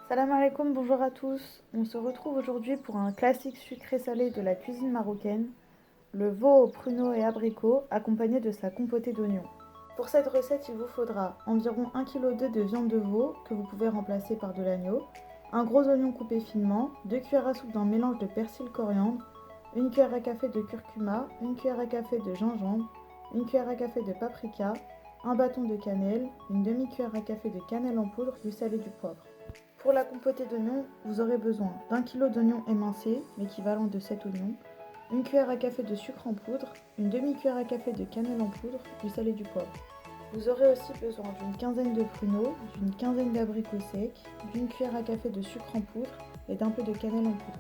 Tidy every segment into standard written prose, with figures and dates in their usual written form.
Salam alaikum, bonjour à tous. On se retrouve aujourd'hui pour un classique sucré-salé de la cuisine marocaine, le veau aux pruneaux et abricots accompagné de sa compotée d'oignons. Pour cette recette, il vous faudra environ 1,2 kg de viande de veau que vous pouvez remplacer par de l'agneau, un gros oignon coupé finement, 2 cuillères à soupe d'un mélange de persil coriandre, une cuillère à café de curcuma, une cuillère à café de gingembre, une cuillère à café de paprika, un bâton de cannelle, une demi-cuillère à café de cannelle en poudre, du sel et du poivre. Pour la compotée d'oignons, vous aurez besoin d'un kilo d'oignons émincés, l'équivalent de 7 oignons, une cuillère à café de sucre en poudre, une demi-cuillère à café de cannelle en poudre, du sel et du poivre. Vous aurez aussi besoin d'une quinzaine de pruneaux, d'une quinzaine d'abricots secs, d'une cuillère à café de sucre en poudre et d'un peu de cannelle en poudre.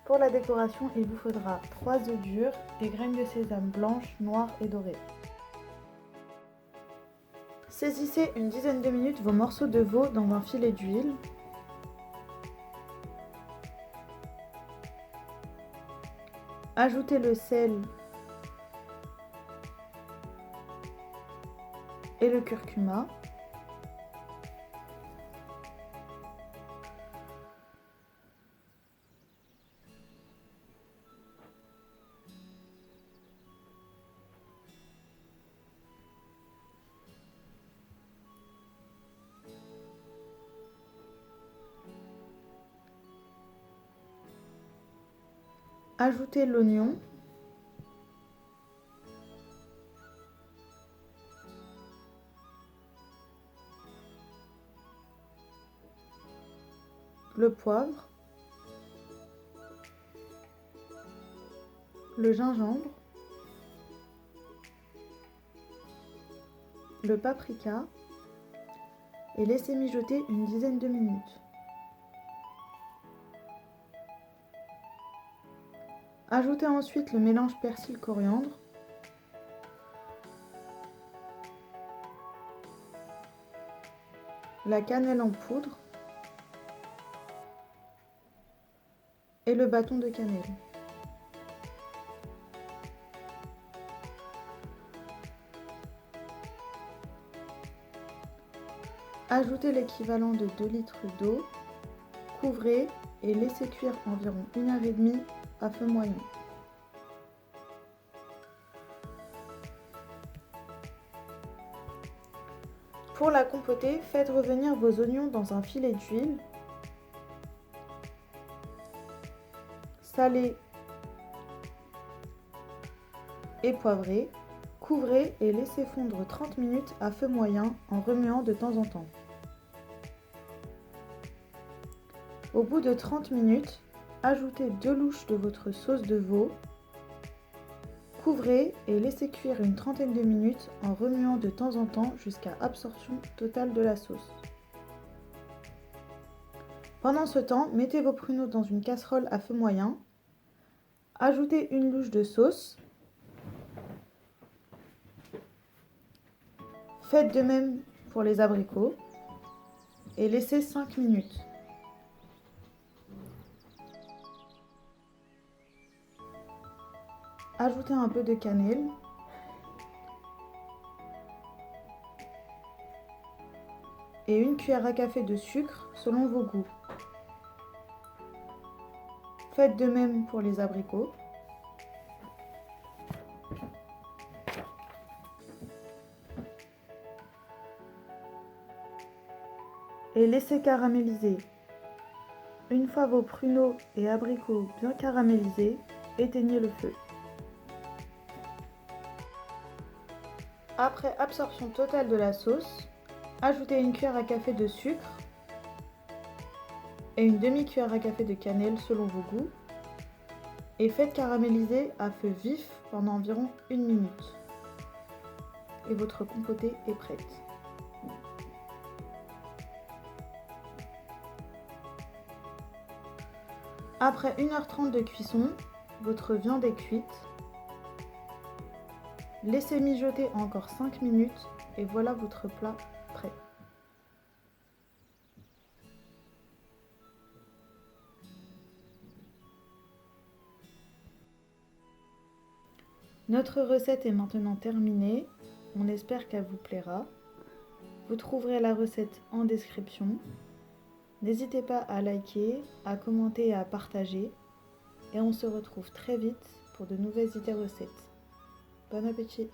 Pour la décoration, il vous faudra 3 œufs durs, des graines de sésame blanches, noires et dorées. Saisissez une dizaine de minutes vos morceaux de veau dans un filet d'huile. Ajoutez le sel et le curcuma. Ajoutez l'oignon. Le poivre, le gingembre, le paprika et laissez mijoter une dizaine de minutes. Ajoutez ensuite le mélange persil-coriandre, la cannelle en poudre et le bâton de cannelle. Ajoutez l'équivalent de 2 litres d'eau, couvrez et laissez cuire environ 1h30 à feu moyen. Pour la compotée, faites revenir vos oignons dans un filet d'huile. Salez et poivrez. Couvrez et laissez fondre 30 minutes à feu moyen en remuant de temps en temps. Au bout de 30 minutes, ajoutez 2 louches de votre sauce de veau. Couvrez et laissez cuire une trentaine de minutes en remuant de temps en temps jusqu'à absorption totale de la sauce. Pendant ce temps, mettez vos pruneaux dans une casserole à feu moyen. Ajoutez une louche de sauce. Faites de même pour les abricots et laissez 5 minutes. Ajoutez un peu de cannelle et une cuillère à café de sucre selon vos goûts. Faites de même pour les abricots. Et laissez caraméliser. Une fois vos pruneaux et abricots bien caramélisés, éteignez le feu. Après absorption totale de la sauce, ajoutez une cuillère à café de sucre et une demi-cuillère à café de cannelle selon vos goûts et faites caraméliser à feu vif pendant environ 1 minute. Et votre compotée est prête. Après 1h30 de cuisson, votre viande est cuite. Laissez mijoter encore 5 minutes et voilà votre plat prêt. Notre recette est maintenant terminée. On espère qu'elle vous plaira. Vous trouverez la recette en description. N'hésitez pas à liker, à commenter et à partager. Et on se retrouve très vite pour de nouvelles idées recettes. Bon appétit!